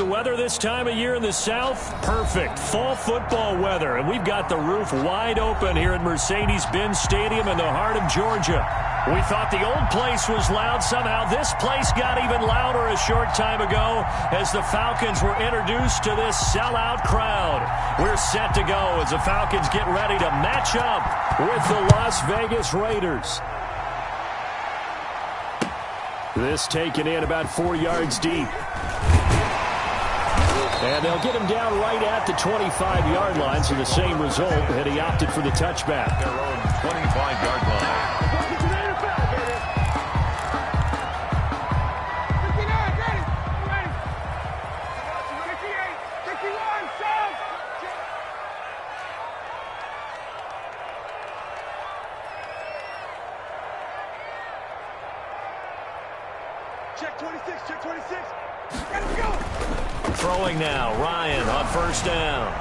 the weather this time of year in the South? Perfect. Fall football weather. And we've got the roof wide open here at Mercedes-Benz Stadium in the heart of Georgia. We thought the old place was loud. Somehow this place got even louder a short time ago as the Falcons were introduced to this sellout crowd. We're set to go as the Falcons get ready to match up with the Las Vegas Raiders. This taken in about 4 yards deep. And they'll get him down right at the 25-yard line, so the same result, and he opted for the touchback. Their own 25-yard line. Check 26, check 26. Let's go. Throwing now, Ryan on first down.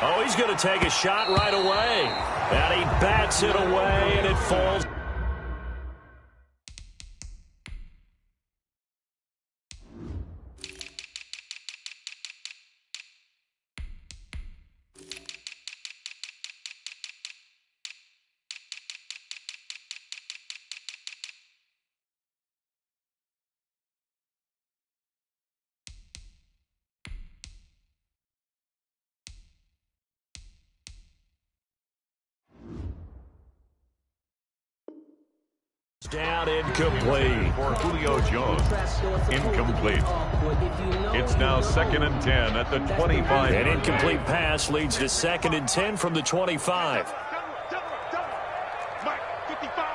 Oh, he's going to take a shot right away. And he bats it away, and it falls. Down, incomplete. For Julio Jones, incomplete. It's now 2nd and 10 at the 25. An incomplete pass leads to 2nd and 10 from the 25. Mike, 55.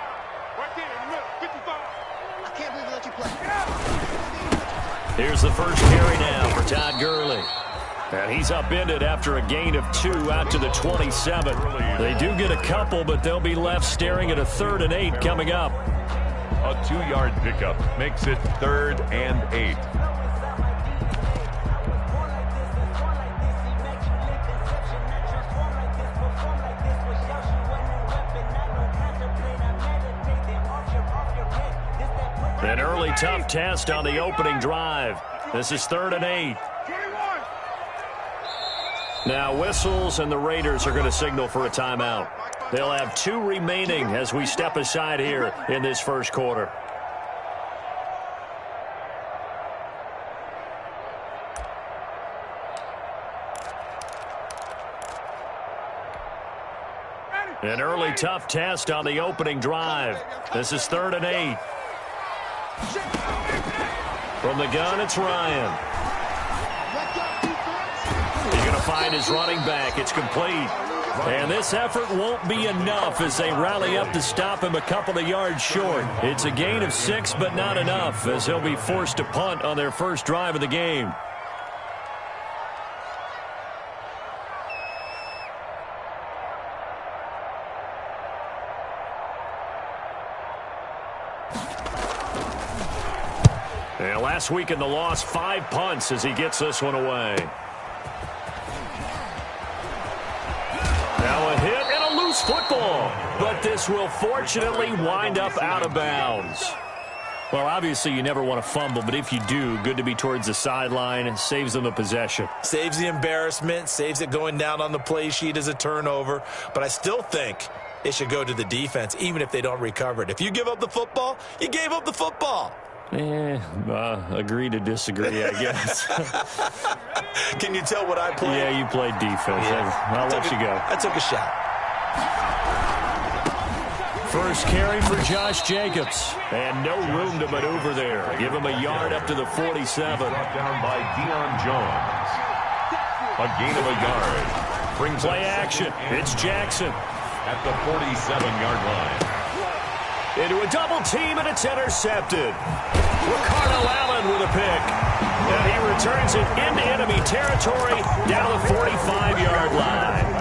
Right there, in the middle, 55. I can't believe they let you play. Here's the first carry now for Todd Gurley. And he's upended after a gain of 2 out to the 27. They do get a couple, but they'll be left staring at a 3rd and 8 coming up. A 2-yard pickup makes it 3rd and 8. An early tough test on the opening drive. This is 3rd and 8. Now whistles, and the Raiders are going to signal for a timeout. They'll have 2 remaining as we step aside here in this first quarter. An early tough test on the opening drive. This is 3rd and 8. From the gun, it's Ryan. He's going to find his running back. It's complete. And this effort won't be enough as they rally up to stop him a couple of yards short. It's a gain of 6, but not enough, as he'll be forced to punt on their first drive of the game. And last week in the loss, 5 punts as he gets this one away. Now a hit and a loose football. But this will fortunately wind up out of bounds. Well, obviously you never want to fumble, but if you do, good to be towards the sideline. It saves them the possession. Saves the embarrassment, saves it going down on the play sheet as a turnover. But I still think it should go to the defense, even if they don't recover it. If you give up the football, you gave up the football. Agree to disagree, I guess. Can you tell what I played? Yeah, you played defense. Yeah. I'll let you go. I took a shot. First carry for Josh Jacobs. And no room to maneuver there. Give him a yard up to the 47. Brought down by Deion Jones. A gain of a yard. Brings play action. It's Jackson. At the 47-yard line. Into a double team, and it's intercepted. Ricardo Allen with a pick. And he returns it into enemy territory down the 45-yard line.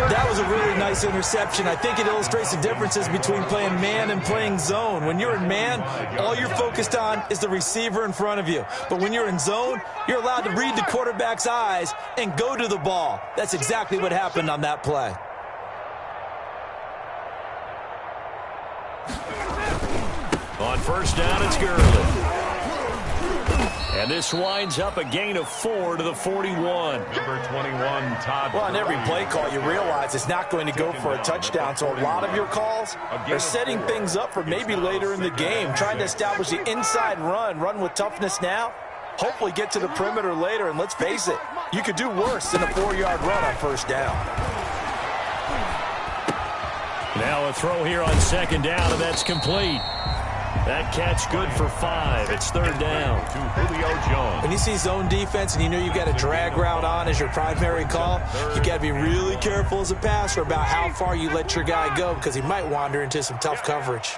That was a really nice interception. I think it illustrates the differences between playing man and playing zone. When you're in man, all you're focused on is the receiver in front of you. But when you're in zone, you're allowed to read the quarterback's eyes and go to the ball. That's exactly what happened on that play. On first down, it's Gurley. And this winds up a gain of 4 to the 41. Number 21, Todd. Well, on every play call, you realize it's not going to go for a touchdown, so a lot of your calls are setting things up for maybe later in the game, trying to establish the inside run with toughness now, hopefully get to the perimeter later, and let's face it, you could do worse than a 4-yard run on first down. Now a throw here on second down, and that's complete. That catch good for 5. It's third down. To Julio Jones. When you see zone defense and you know you've got a drag route on as your primary call, you got to be really careful as a passer about how far you let your guy go because he might wander into some tough coverage.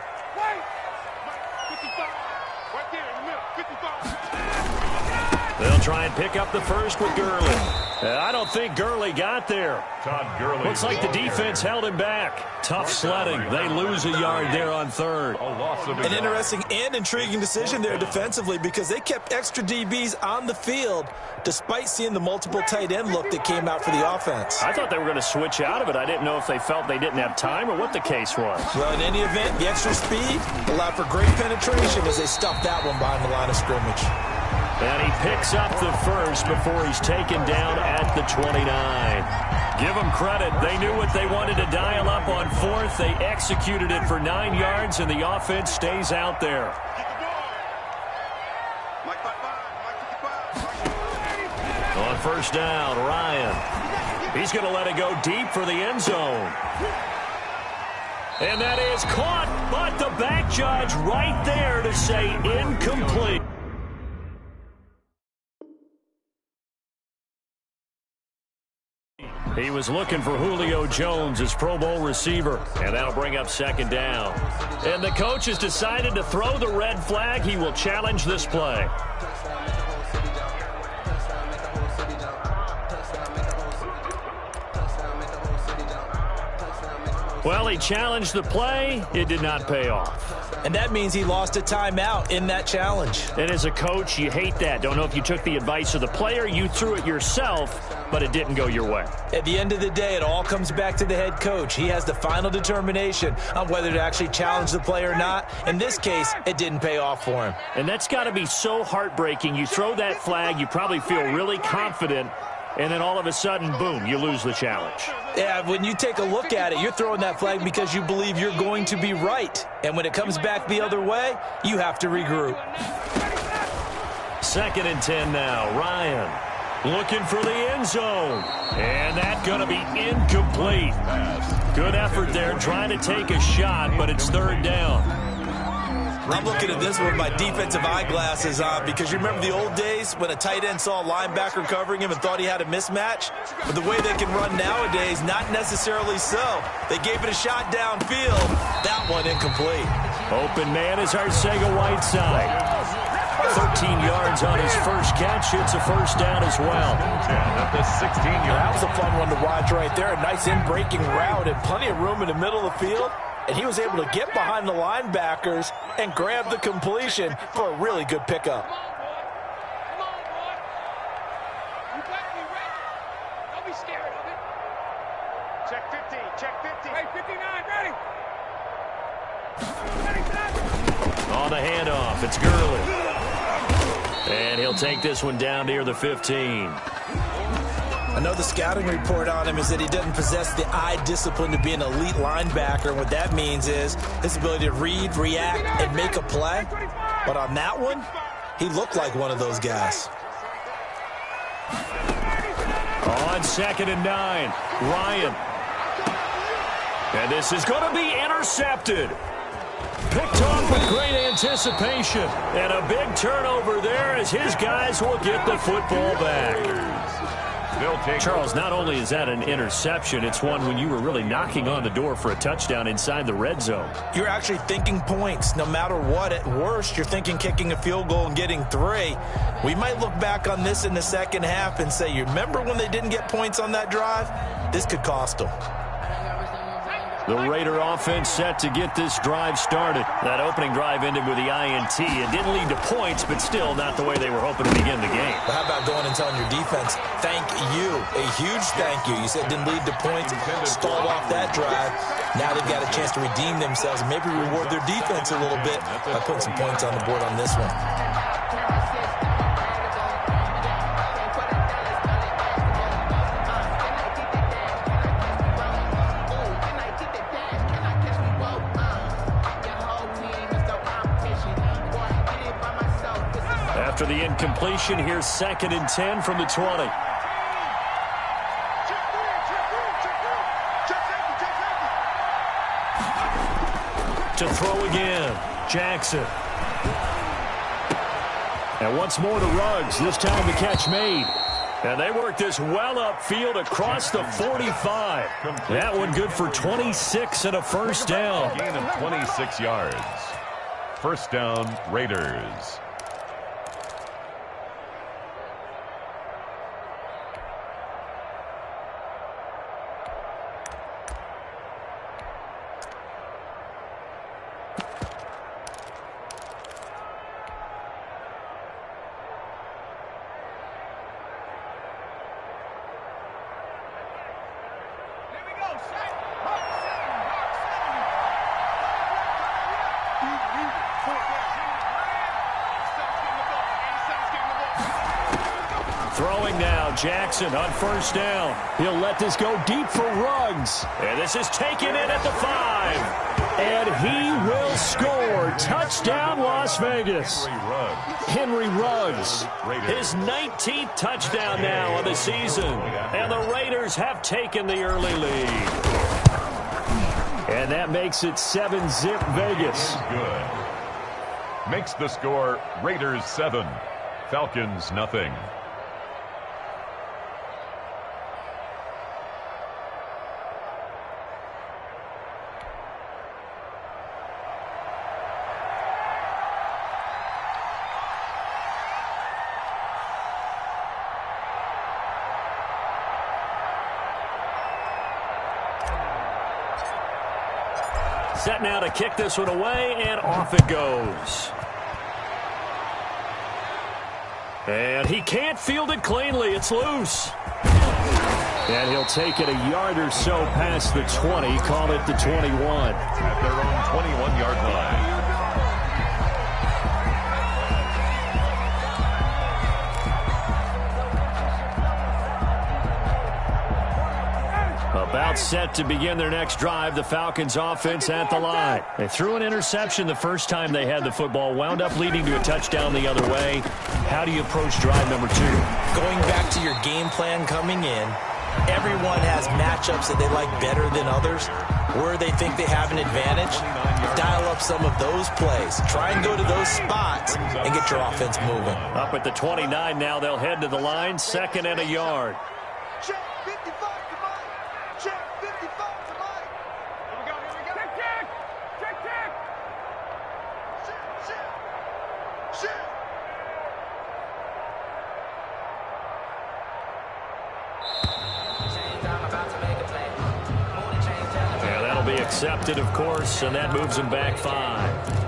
They'll try and pick up the first with Gurley. I don't think Gurley got there. Todd Gurley. Looks like the defense held him back. Tough sledding. They lose a yard there on third. A loss of a An yard. interesting and intriguing decision there defensively because they kept extra DBs on the field despite seeing the multiple tight end look that came out for the offense. I thought they were going to switch out of it. I didn't know if they felt they didn't have time or what the case was. Well, in any event, the extra speed allowed for great penetration as they stuffed that one behind the line of scrimmage. And he picks up the first before he's taken down at the 29. Give them credit. They knew what they wanted to dial up on fourth. They executed it for 9 yards, and the offense stays out there. On first down, Ryan. He's going to let it go deep for the end zone. And that is caught, but the back judge right there to say incomplete. He was looking for Julio Jones, his Pro Bowl receiver, and that'll bring up second down. And the coach has decided to throw the red flag. He will challenge this play. Well, he challenged the play. It did not pay off. And that means he lost a timeout in that challenge. And as a coach, you hate that. Don't know if you took the advice of the player. You threw it yourself, but it didn't go your way. At the end of the day, it all comes back to the head coach. He has the final determination on whether to actually challenge the play or not. In this case, it didn't pay off for him. And that's got to be so heartbreaking. You throw that flag, you probably feel really confident, and then all of a sudden, boom, you lose the challenge. Yeah, when you take a look at it, you're throwing that flag because you believe you're going to be right. And when it comes back the other way, you have to regroup. 2nd and 10 now. Ryan looking for the end zone. And that's going to be incomplete. Good effort there trying to take a shot, but it's third down. I'm looking at this with my defensive eyeglasses on because you remember the old days when a tight end saw a linebacker covering him and thought he had a mismatch? But the way they can run nowadays, not necessarily so. They gave it a shot downfield. That one incomplete. Open man is Arcega-Whiteside. 13 yards on his first catch. It's a first down as well. At the 16-yard. That was a fun one to watch right there. A nice in-breaking route and plenty of room in the middle of the field. And he was able to get behind the linebackers and grab the completion for a really good pickup. Come on, boy. You better be ready. Don't be scared of it. Check 15. Check 15. Hey, 59, ready. Ready, set. On the handoff, it's Gurley. And he'll take this one down near the 15. I know the scouting report on him is that he doesn't possess the eye discipline to be an elite linebacker. And what that means is his ability to read, react, and make a play. But on that one, he looked like one of those guys. On 2nd and 9, Ryan. And this is going to be intercepted. Picked off with great anticipation. And a big turnover there as his guys will get the football back. Charles, not only is that an interception, it's one when you were really knocking on the door for a touchdown inside the red zone. You're actually thinking points no matter what. At worst, you're thinking kicking a field goal and getting 3. We might look back on this in the second half and say, you remember when they didn't get points on that drive? This could cost them. The Raider offense set to get this drive started. That opening drive ended with the INT. It didn't lead to points, but still not the way they were hoping to begin the game. But how about going and telling your defense, thank you, a huge thank you. You said it didn't lead to points, stalled off that drive. Now they've got a chance to redeem themselves and maybe reward their defense a little bit by putting some points on the board on this one. After the incompletion, here's 2nd and 10 from the 20. To throw again, Jackson. And once more to Ruggs, this time the catch made. And they work this well upfield across the 45. That one good for 26 and a first down. Gain of 26 yards. First down, Raiders. Throwing now, Jackson on first down. He'll let this go deep for Ruggs. And this is taken in at the 5. And he will score. Touchdown, Las Vegas. Henry Ruggs. His 19th touchdown now of the season. And the Raiders have taken the early lead. And that makes it 7-zip Vegas. Good. Makes the score Raiders 7, Falcons nothing. Set now to kick this one away, and off it goes. And he can't field it cleanly. It's loose. And he'll take it a yard or so past the 20, call it the 21. At their own 21-yard line. About set to begin their next drive, the Falcons offense at the line. They threw an interception the first time they had the football, wound up leading to a touchdown the other way. How do you approach drive number 2? Going back to your game plan coming in, everyone has matchups that they like better than others, where they think they have an advantage. Dial up some of those plays. Try and go to those spots and get your offense moving. Up at the 29 now, they'll head to the line, 2nd and a yard. Check 55 to Mike. Check 55 to Mike. Here we go. Check. Check. Shit. Yeah, that'll be accepted, of course, and that moves him back 5.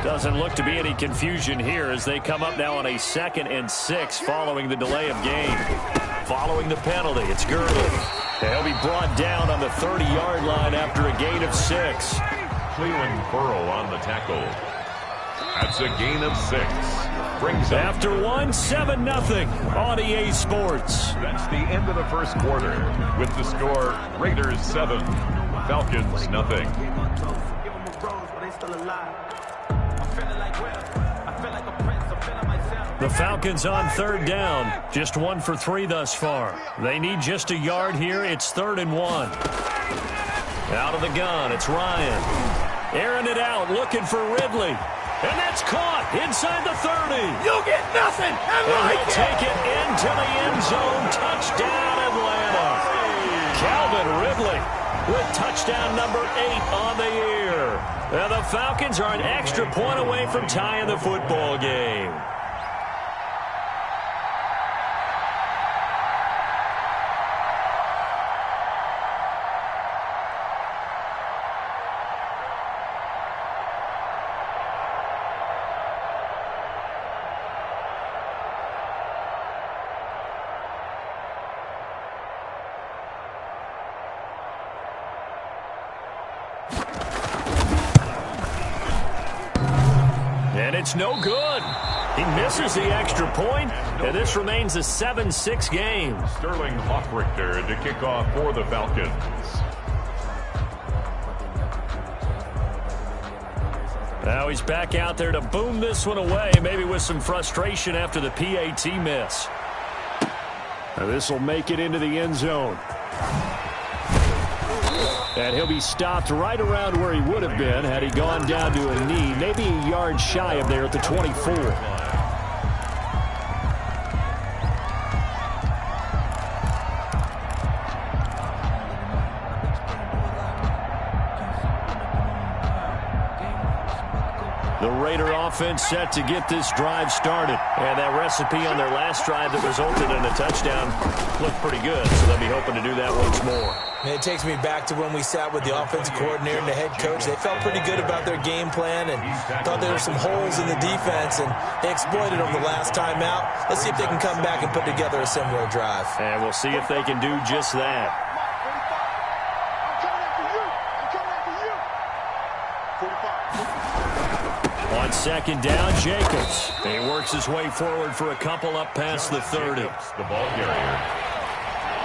Doesn't look to be any confusion here as they come up now on a 2nd and 6 following the delay of game. Following the penalty, it's Gurley. He'll be brought down on the 30-yard line after a gain of 6. Cleveland Burrow on the tackle. That's a gain of 6. Brings up After 7-0 on EA Sports. That's the end of the first quarter with the score Raiders 7, Falcons nothing. The Falcons on 3rd down. Just 1 for 3 thus far. They need just a yard here. It's 3rd and 1. Out of the gun, it's Ryan. Airing it out, looking for Ridley. And that's caught inside the 30. You'll get nothing. And he'll take it into the end zone. Touchdown, Atlanta. Calvin Ridley with touchdown number 8 on the year. And the Falcons are an extra point away from tying the football game. And it's no good. He misses the extra point, and this remains a 7-6 game. Sterling Hoffrichter to kick off for the Falcons. Now he's back out there to boom this one away, maybe with some frustration after the PAT miss. This will make it into the end zone. And he'll be stopped right around where he would have been had he gone down to a knee, maybe a yard shy of there at the 24. The Raider offense set to get this drive started. And that recipe on their last drive that resulted in a touchdown looked pretty good, so they'll be hoping to do that once more. And it takes me back to when we sat with the offensive coordinator and the head coach. They felt pretty good about their game plan and thought there were some holes in the defense, and they exploited them the last time out. Let's see if they can come back and put together a similar drive. And we'll see if they can do just that. On second down, Jacobs. He works his way forward for a couple up past the 30. The ball carrier.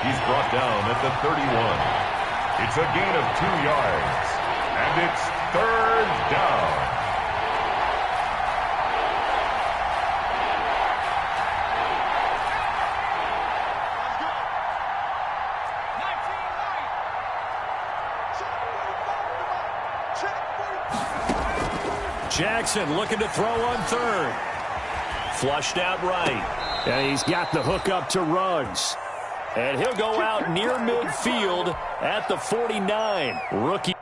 He's brought down at the 31. It's a gain of 2 yards. And it's third down. Jackson looking to throw on third. Flushed out right. And he's got the hook up to Ruggs. And he'll go out near midfield at the 49. Rookie.